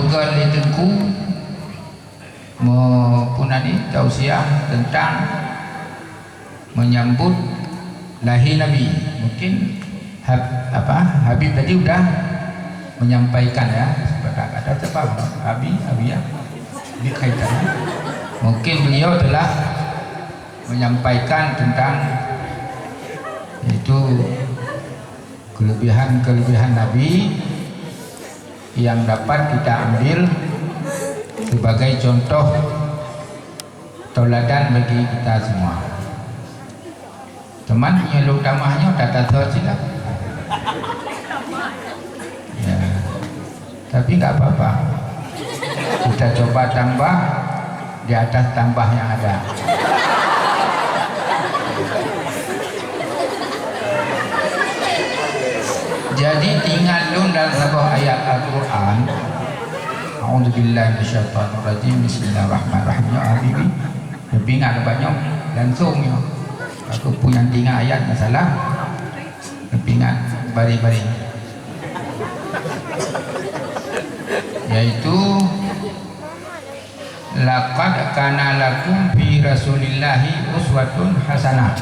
juga ditengku mempunani tausiah tentang menyambut lahir Nabi. Mungkin Habib tadi sudah menyampaikan ya, ada sebab Habib di kaitannya. Mungkin beliau telah menyampaikan tentang itu kelebihan Nabi yang dapat kita ambil sebagai contoh tauladan bagi kita semua. Teman yang utamanya tata sila. Ya, tapi nggak apa-apa. Kita coba tambah di atas tambah yang ada. Jadi tinggal dulu dalam sebuah ayat Al-Quran. A'udzubillahi minasyaitonirrajim. Bismillahirrahmanirrahim. Ya Habibi, lebih nggak banyak langsung ya. Aku punya tinggal ayat masalah lebih nggak bari-bari. Yaitu laqad kana lakum fi rasulillahi uswatun hasanah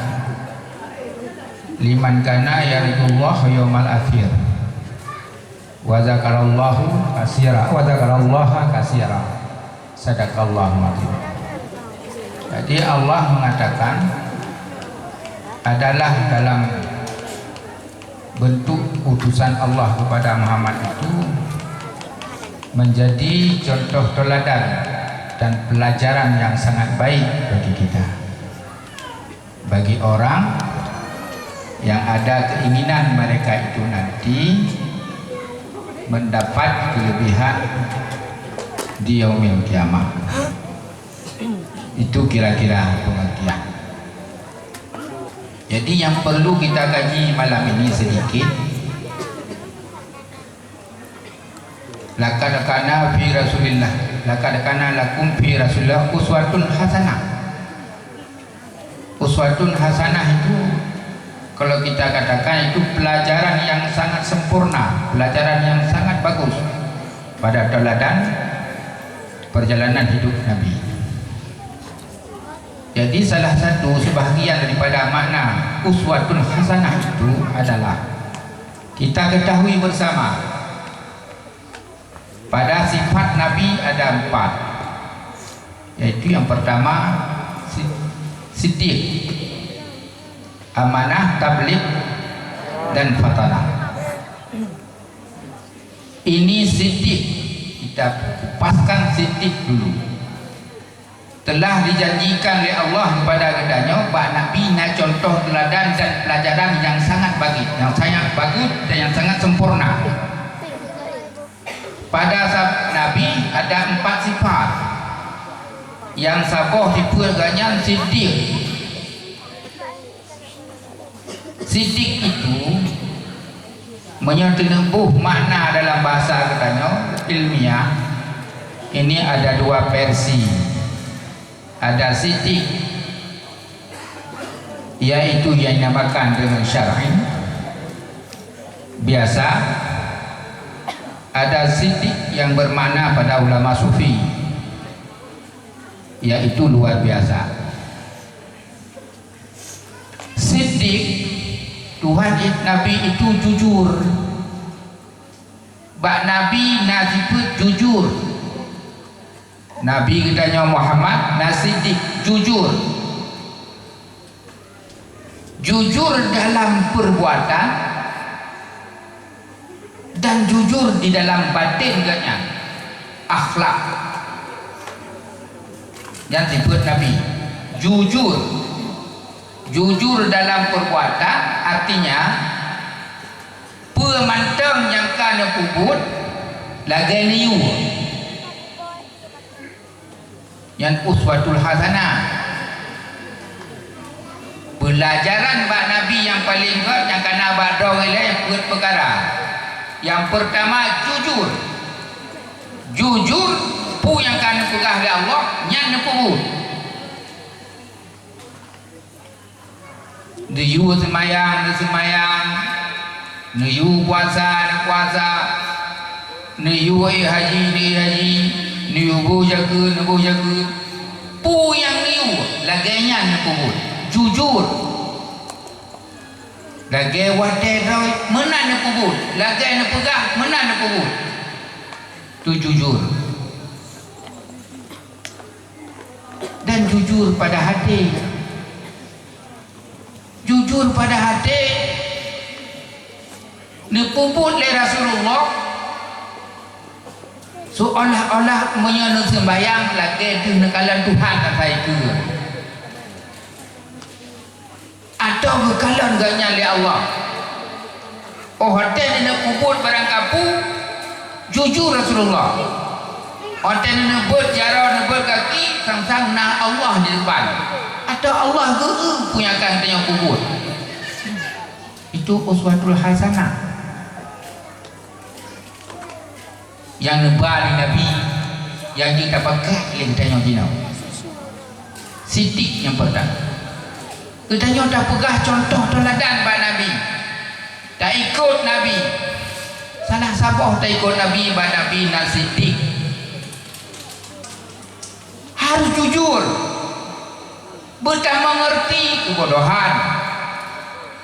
liman kana yarjullaha yaumal akhir wa dzakarallaha katsira sadaqallahu adzim. Jadi Allah mengatakan adalah dalam bentuk utusan Allah kepada Muhammad itu menjadi contoh teladan dan pelajaran yang sangat baik bagi kita, bagi orang yang ada keinginan mereka itu nanti mendapat kelebihan di yaumil kiamah. Itu kira-kira pengertian. Jadi yang perlu kita kaji malam ini sedikit, laqad kana fi rasulillah, laqad kana lakum fi rasulillah uswatun hasanah. Uswatun hasanah itu kalau kita katakan itu pelajaran yang sangat sempurna, pelajaran yang sangat bagus pada teladan perjalanan hidup Nabi. Jadi salah satu sebahagian daripada makna uswatun hasanah itu adalah kita ketahui bersama pada sifat Nabi ada 4, yaitu yang pertama siddiq, amanah, tabligh, dan fatanah. Ini siddiq, kita kupaskan siddiq dulu. Telah dijanjikan oleh Allah kepada kepadanya bahwa Nabi nak contoh teladan dan pelajaran yang sangat bagus dan yang sangat sempurna. Pada Nabi ada 4 sifat yang saboh dipegangan siddiq. Siddiq itu menyetenubuh makna dalam bahasa katanya ilmiah. Ini ada 2 versi. Ada siddiq, yaitu yang dinamakan dengan syar'i biasa. Ada siddiq yang bermakna pada ulama sufi, yaitu luar biasa. Siddiq, Tuhan Nabi itu jujur. Bak Nabi nasibut jujur. Nabi katanya Muhammad nasidik jujur. Jujur dalam perbuatan dan jujur di dalam batin katanya, akhlak. Yang disebut Nabi jujur dalam perbuatan, artinya pemantang yang kana pubut lagi liu. Yang uswatul hasanah, pelajaran bak Nabi yang paling kuat yang kena badong ialah yang buat perkara. Yang pertama jujur pu yang kena pegah oleh Allah yang neput. Nuyu semayang, nuyu puasa, ni yuai haji ni ubu jaga pu yang niu laganya ni kubur jujur lagi wate roi menan ni kubur lagi ni pegah menan ni kubur tu jujur dan jujur pada hati ni puput le Rasulullah seolah-olah menyenang sembahyang lagi tu nekalan Tuhan kata itu atau kekalan ganya le Allah hotel ni puput barang kapu jujur Rasulullah hotel ni buat jarak ni buat kaki sang-sang nak Allah di depan atau Allah punya kan tanya puput itu uswatul hasanah yang nebali Nabi yang kita pakai yang tanya jinau sidik yang pertama kita dah pegah contoh teladan pada Nabi tak ikut Nabi salah sabah tak ikut Nabi pada Nabi nak sidik harus jujur bukan mengerti kebodohan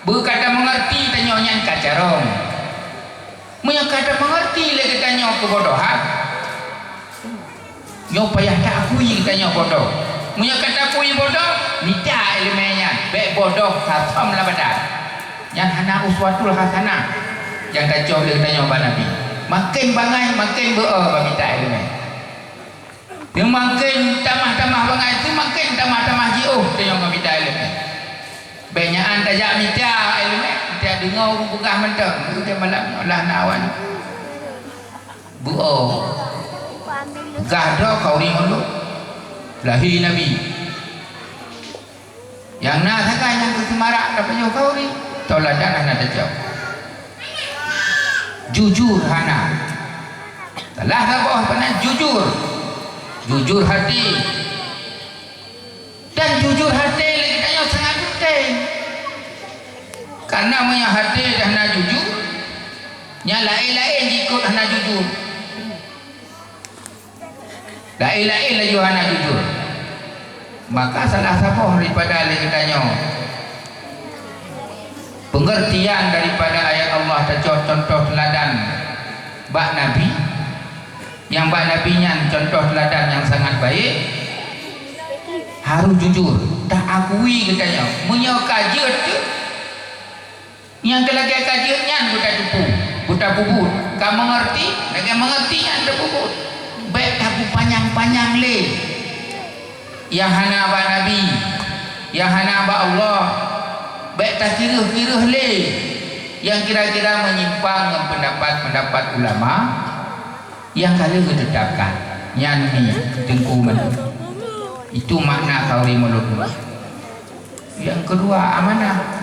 bukan mengerti tanya yang kacarong kata mengerti lagi tanya kebodohan yo payah tak akui tanya bodoh kata akui bodoh minta ilmunya baik bodoh khatam lah badan yang hana uswatul hasanah yang kacau lagi tanya pada Nabi makin bangai makin be'a minta ilmu dia makin tamah-tamah bangai itu makin tamah-tamah jauh tanya minta ilmu banyak anda jak minta ilmu dia dengar pegah mentang dia malam Allah nawan buo gado kau ni mulu lahir Nabi yang nak sakai yang kesemarak dapatnya kau ni tauladan nak jauh jujur hana salah sabah pernah jujur hati dan jujur hati lagi tanya sangat penting karena punya hati dah nak jujur yang lain-lain ikut nak jujur lain-lain lagi nak jujur maka salah sabah daripada lagi tanya pengertian daripada ayat Allah contoh teladan bak Nabi yang bak Nabi nya contoh teladan yang sangat baik harus jujur tak akui katanya punya kajian tu yang kelagi kajiannya buta puput kamu mengerti lagi mengerti yang ada puput baik tak panjang-panjang le yang hana ba Nabi yang hana ba Allah baik tak kira-kira le yang kira-kira menyimpang dengan pendapat-pendapat ulama yang kali ditetapkan yang ni tengkuman itu makna kauri mulut yang kedua amanah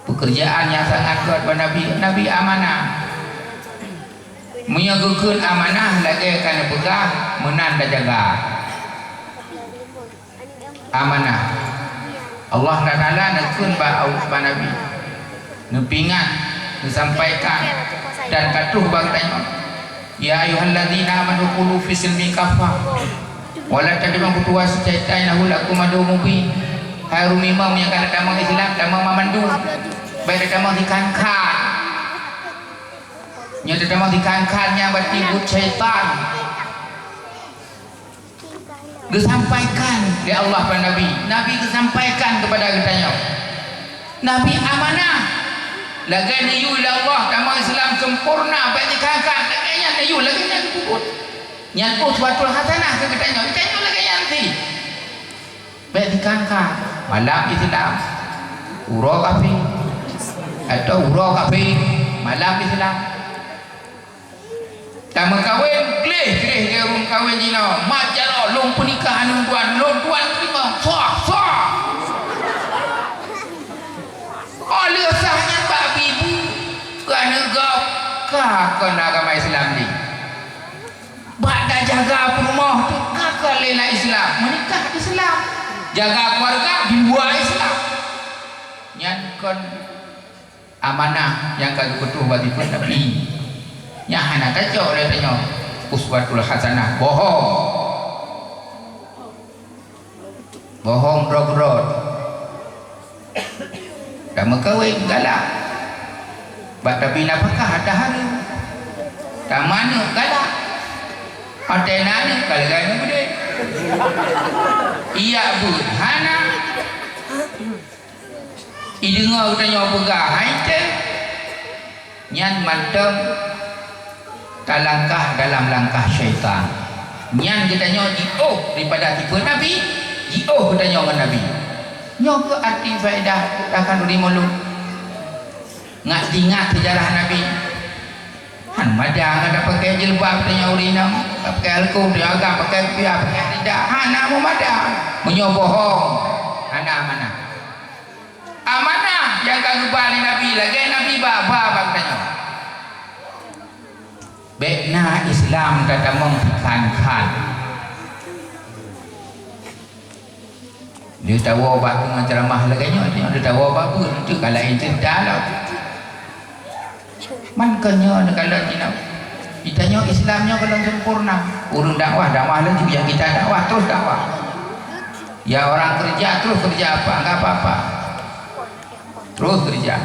pekerjaan yang sangat kuat pada Nabi amanah menyagukun amanah lagi akan pegang menan dan jaga amanah Allah Ta'ala nakun ba Nabi nepingat disampaikan dan katuh bang tanya ya ayuhalladzina amanu qulu fi silmi kafah wala tadibang kutuwa setainahu lakum adu mubin harum imam yang akan damang Islam damang mamandu baik damang dikankan nya damang dikankannya berarti but syaitan disampaikan di Allah pada Nabi disampaikan kepada kitanya Nabi amanah lagi niyu ila Allah damang Islam sempurna baik dikankan lagi niyu lagi yang kubut nyatu suatu hasanah ke kitanya lagi yang ti baik dikankan malam Islam urau kafi atau urau kafi malam Islam tak kawin klih dia rum kawin jina majalah long pernikahan long tuan terima sah oleh sahnya bab ibu kerana kau kena agama Islam ni bak dah jaga rumah tu kakak lena Islam menikah Islam jaga keluarga di luar Islam yang kon amanah yang kau betul bagi Nabi hana kacau dia tanya uswatul hasanah bohong rog-rog dah mekawin galak tapi napakah ada hari tak mana galak ada nana kalau gede iya bu hana idengar tanya pegah haite nyan madam talangkah dalam langkah syaitan nyan kita nyo jioh daripada tipe Nabi jioh kita nyo dengan Nabi nyo ke arti faedah akan dari mulut ngat ingat sejarah Nabi han madang ada pakai jilbab kita nyo urinam pakai alkum dia agak pakai piah pakai tidak hana mau madang menyobohong hana amanah yang kagak balik Nabi lagi Nabi bapa katanya bekna Islam kata menghikankan dia tahu obat dengan ceramah laganya dia tahu obat pun itu kalau itu dalam makanya kalau kita Islamnya kalau sempurna urung dakwah lagi yang kita dakwah terus dakwah ya orang kerja terus kerja apa enggak apa-apa terus kerja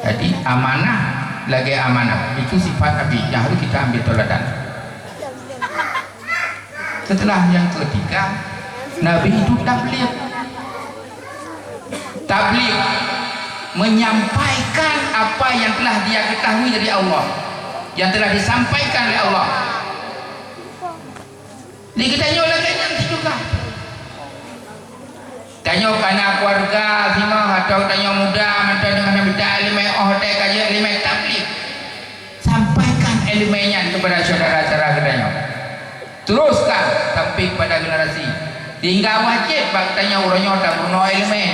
jadi amanah lagi amanah itu sifat Nabi yang harus kita ambil teladan. Setelah yang ketiga Nabi itu tabligh menyampaikan apa yang telah dia ketahui dari Allah yang telah disampaikan oleh Allah di kita nyolong nanti juga tanya kana keluarga sima atau tanya muda mantan dengan bida ilmu hotel kaji ilmu tabligh sampaikan ilmunya kepada saudara-saudara kita teruskan sampai pada generasi tinggal wajib bak tanya urangnya tak puno ilmu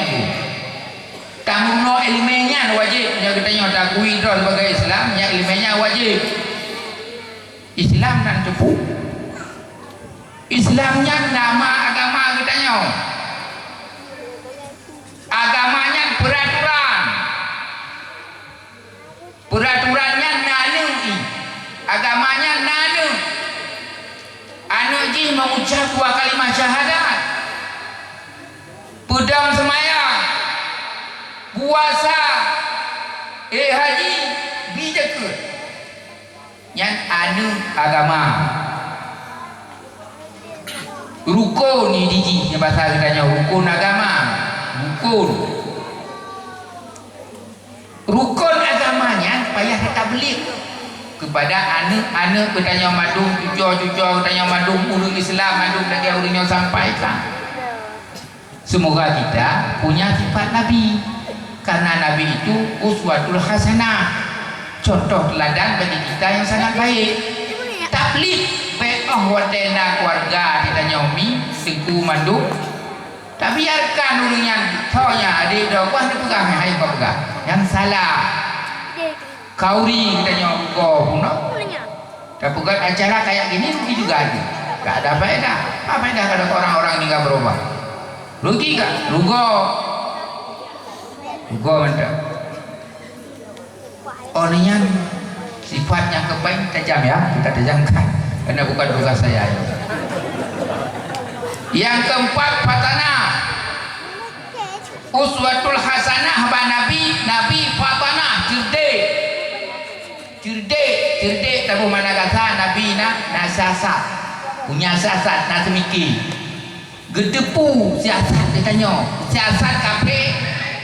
tamuno ilmunya wajib yang kita tak kui sebagai Islam yang ilmunya wajib Islam dan tepu Islamnya nama agama kita agamanya peraturannya nanu agamanya nanu anu ji mengucap dua kalimat syahadat pedang semayang puasa haji bijak yang anu agama rukun ni diji yang bahasa katanya rukun agama rukun agamanya payah tabligh kepada anak bertanya madung cucu bertanya madung urung Islam madung lagi urungnya sampaikan semoga kita punya sifat Nabi karena Nabi itu uswatul hasanah contoh teladan bagi kita yang sangat baik tabligh be'ah wadena keluarga ditanya umi singku madung tak biarkan urungnya soalnya ada dakwah dia pegang hai kau pegang yang salah kauri kita nyokok puno tak pegang acara kayak gini rugi juga ada tak ada faedah apa faedah kalau orang-orang ini gak berubah rugi gak? rugo mantap orangnya sifatnya kebaik tajam ya kita tajamkan karena bukan tugas saya yang keempat fatana uswatul hasanah ba Nabi fatana cerdik tabu mana kata Nabi nasasat punya siasat nasemiki gedepu siasat ditanya siasat kafe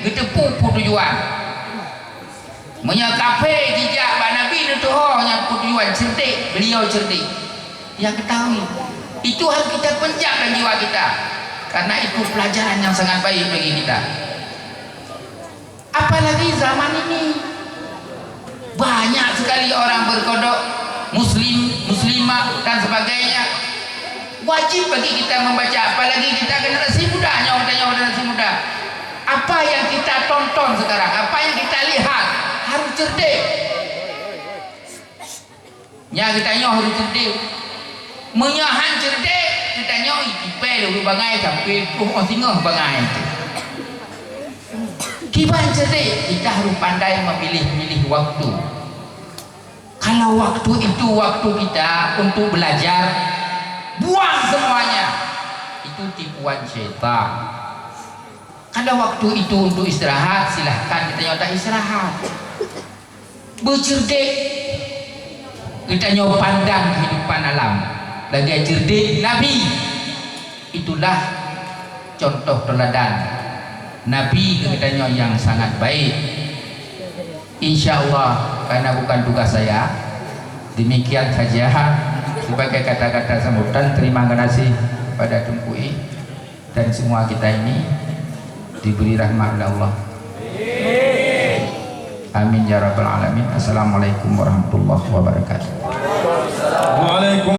gedepu tujuan punya kafe jejak ba Nabi itu yang tujuan cerdik beliau cerdik yang ketahui itu harus kita penjam dalam jiwa kita karena itu pelajaran yang sangat baik bagi kita apalagi zaman ini banyak sekali orang berkodok muslimah dan sebagainya wajib bagi kita membaca apalagi kita generasi muda generasi muda apa yang kita tonton sekarang apa yang kita lihat harus cerdik kita harus cerdik menyahan cerdik kita nyoi dipel dulu bangai sampai singa bangai kiban cerdik kita harus pandai memilih waktu Kalau waktu itu waktu kita untuk belajar, buang semuanya. Itu tipuan syaitan. Kalau waktu itu untuk istirahat, silahkan kita nyoba istirahat. Bercerdik, kita nyoba pandang kehidupan alam. Lagi cerdik Nabi. Itulah contoh teladan Nabi kita yang sangat baik. Insya Allah, karena bukan tugas saya, demikian saja sebagai kata-kata sambutan. Terima kasih pada Tunkui dan semua kita ini diberi rahmat oleh Allah. Amin ya rabbal alamin. Assalamualaikum warahmatullahi wabarakatuh. Waalaikumsalam.